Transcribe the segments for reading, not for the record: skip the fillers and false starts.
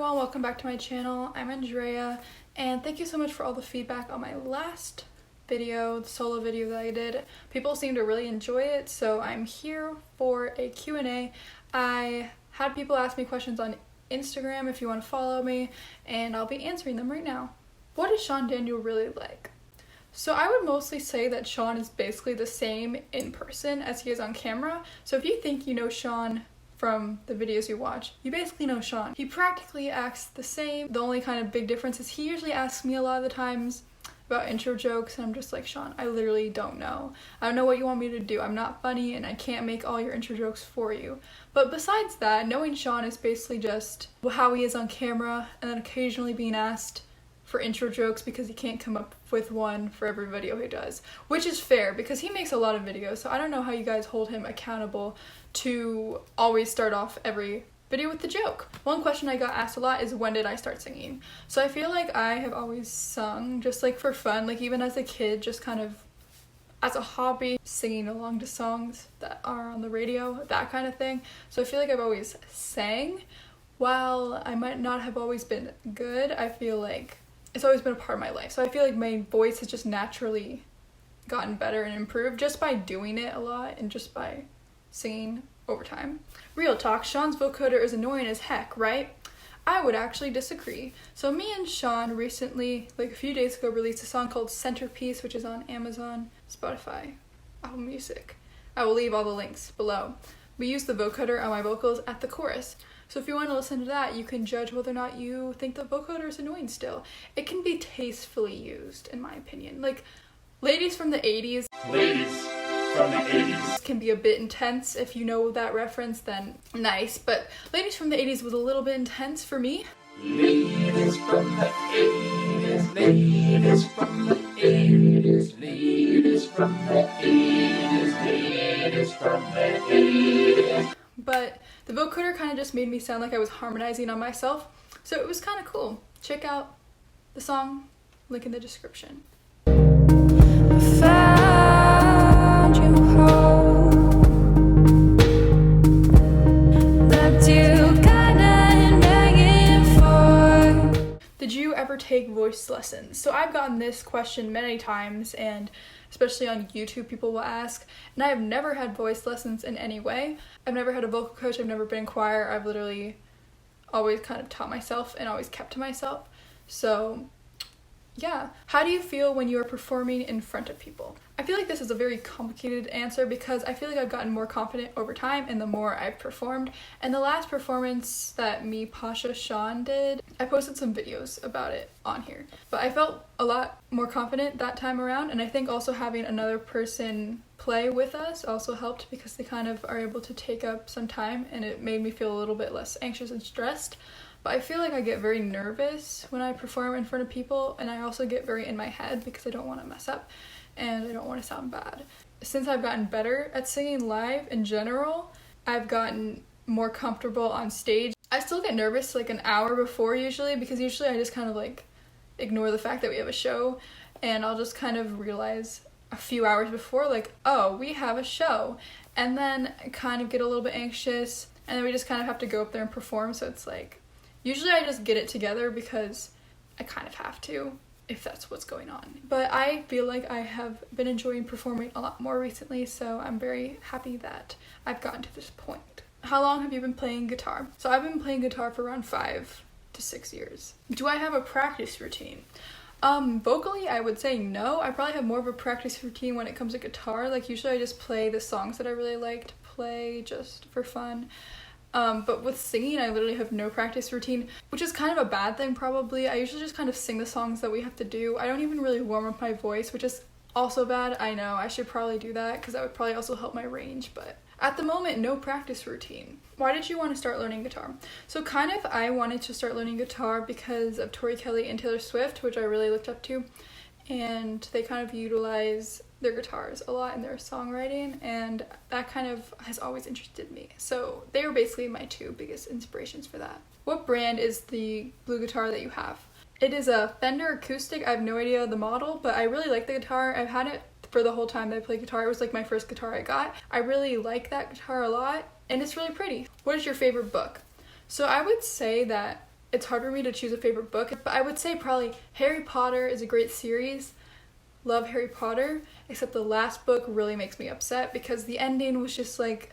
everyone, welcome back to my channel. I'm Andrea, and thank you so much for all the feedback on my last video, the solo video that I did. People seem to really enjoy it, so I'm here for a Q&A. I had people ask me questions on Instagram if you want to follow me, and I'll be answering them right now. What is Sean Daniel really like? So I would mostly say that Sean is basically the same in person as he is on camera. So if you think you know Sean from the videos you watch, you basically know Sean. He practically acts the same. The only kind of big difference is he usually asks me a lot of the times about intro jokes, and I'm just like, Sean, I literally don't know. I don't know what you want me to do. I'm not funny and I can't make all your intro jokes for you. But besides that, knowing Sean is basically just how he is on camera, and then occasionally being asked for intro jokes because he can't come up with one for every video he does, which is fair because he makes a lot of videos, so I don't know how you guys hold him accountable to always start off every video with the joke. One question I got asked a lot is, when did I start singing? So I feel like I have always sung just like for fun, like even as a kid, just kind of as a hobby, singing along to songs that are on the radio, that kind of thing. So I feel like I've always sang. While I might not have always been good, I feel like it's always been a part of my life. So I feel like my voice has just naturally gotten better and improved just by doing it a lot and just by singing over time. Real talk, Sean's vocoder is annoying as heck, right? I would actually disagree. So me and Sean recently, like a few days ago, released a song called Centerpiece, which is on Amazon, Spotify, Apple Music. I will leave all the links below. We used the vocoder on my vocals at the chorus. So if you want to listen to that, you can judge whether or not you think the vocoder is annoying still. It can be tastefully used, in my opinion. Like, ladies from the 80s. Ladies from the 80s. Can be a bit intense. If you know that reference, then nice. But ladies from the 80s was a little bit intense for me. Ladies from the 80s. Ladies from the 80s. Ladies from the 80s. Ladies from the 80s. But the vocoder kind of just made me sound like I was harmonizing on myself, so it was kind of cool. Check out the song, link in the description. Found you home, left you kinda begging for. Did you ever take voice lessons? So I've gotten this question many times, and especially on YouTube, people will ask, and I have never had voice lessons in any way. I've never had a vocal coach, I've never been in choir, I've literally always kind of taught myself and always kept to myself. So yeah. How do you feel when you are performing in front of people? I feel like this is a very complicated answer because I feel like I've gotten more confident over time and the more I've performed. And the last performance that me, Pasha, Sean did, I posted some videos about it on here. But I felt a lot more confident that time around, and I think also having another person play with us also helped because they kind of are able to take up some time, and it made me feel a little bit less anxious and stressed. But I feel like I get very nervous when I perform in front of people, and I also get very in my head because I don't want to mess up and I don't want to sound bad. Since I've gotten better at singing live in general, I've gotten more comfortable on stage. I still get nervous like an hour before usually, because usually I just kind of like ignore the fact that we have a show, and I'll just kind of realize a few hours before like, oh, we have a show, and then kind of get a little bit anxious, and then we just kind of have to go up there and perform. So it's like, usually I just get it together because I kind of have to, if that's what's going on. But I feel like I have been enjoying performing a lot more recently, so I'm very happy that I've gotten to this point. How long have you been playing guitar? So I've been playing guitar for around 5 to 6 years. Do I have a practice routine? Vocally, I would say no. I probably have more of a practice routine when it comes to guitar. Like, usually I just play the songs that I really like to play just for fun. But with singing, I literally have no practice routine, which is kind of a bad thing probably. I usually just kind of sing the songs that we have to do. I don't even really warm up my voice, which is also bad. I know, I should probably do that because that would probably also help my range, but at the moment, no practice routine. Why did you want to start learning guitar? So kind of I wanted to start learning guitar because of Tori Kelly and Taylor Swift, which I really looked up to, and they kind of utilize their guitars a lot in their songwriting, and that kind of has always interested me. So they were basically my two biggest inspirations for that. What brand is the blue guitar that you have? It is a Fender acoustic. I have no idea the model, but I really like the guitar. I've had it for the whole time that I played guitar. It was like my first guitar I got. I really like that guitar a lot, and it's really pretty. What is your favorite book? So I would say that it's hard for me to choose a favorite book, but I would say probably Harry Potter is a great series. Love Harry Potter, except the last book really makes me upset because the ending was just like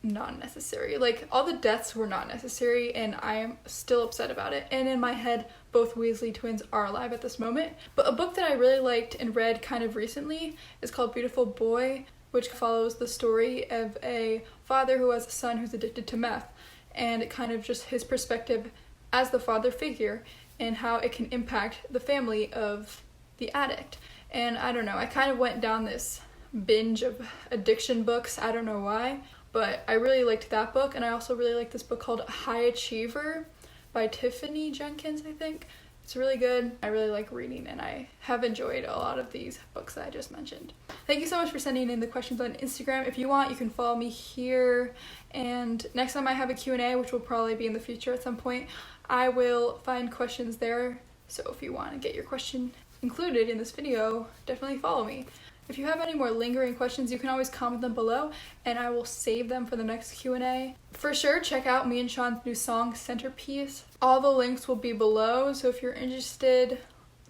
not necessary. Like, all the deaths were not necessary, and I am still upset about it. And in my head, both Weasley twins are alive at this moment. But a book that I really liked and read kind of recently is called Beautiful Boy, which follows the story of a father who has a son who's addicted to meth, and it kind of just his perspective as the father figure and how it can impact the family of the addict. And I don't know, I kind of went down this binge of addiction books, I don't know why, but I really liked that book. And I also really like this book called High Achiever by Tiffany Jenkins, I think. It's really good. I really like reading, and I have enjoyed a lot of these books that I just mentioned. Thank you so much for sending in the questions on Instagram. If you want, you can follow me here, and next time I have a Q&A, which will probably be in the future at some point, I will find questions there. So if you want to get your question included in this video, definitely follow me. If you have any more lingering questions, you can always comment them below, and I will save them for the next Q&A. For sure, check out me and Sean's new song, Centerpiece. All the links will be below, so if you're interested,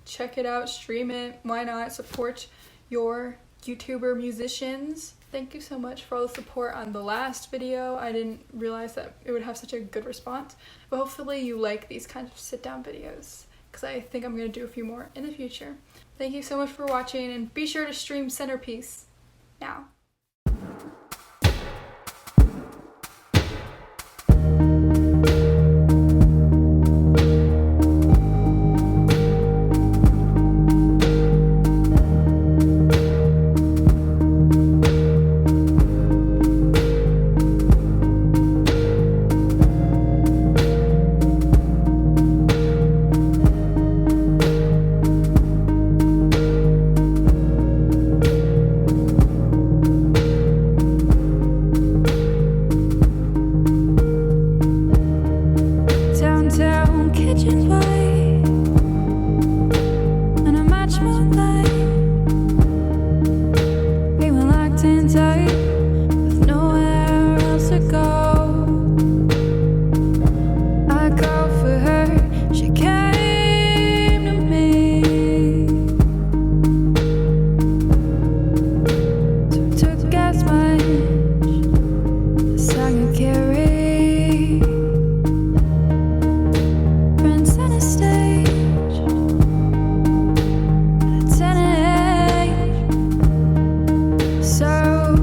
check it out, stream it. Why not? Support your YouTuber musicians. Thank you so much for all the support on the last video. I didn't realize that it would have such a good response, but hopefully you like these kinds of sit-down videos, because I think I'm going to do a few more in the future. Thank you so much for watching, and be sure to stream Centerpiece now.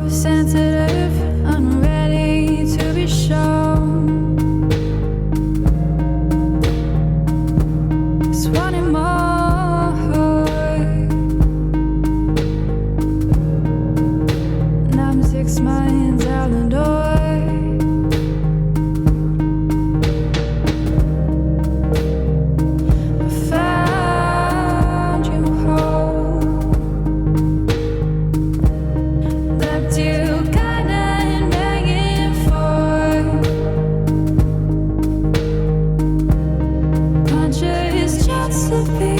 Sensitive, unready to be shown. Just wanting more, and I'm 6 miles out the door. I found you home, left you kinda and begging for conscious just to be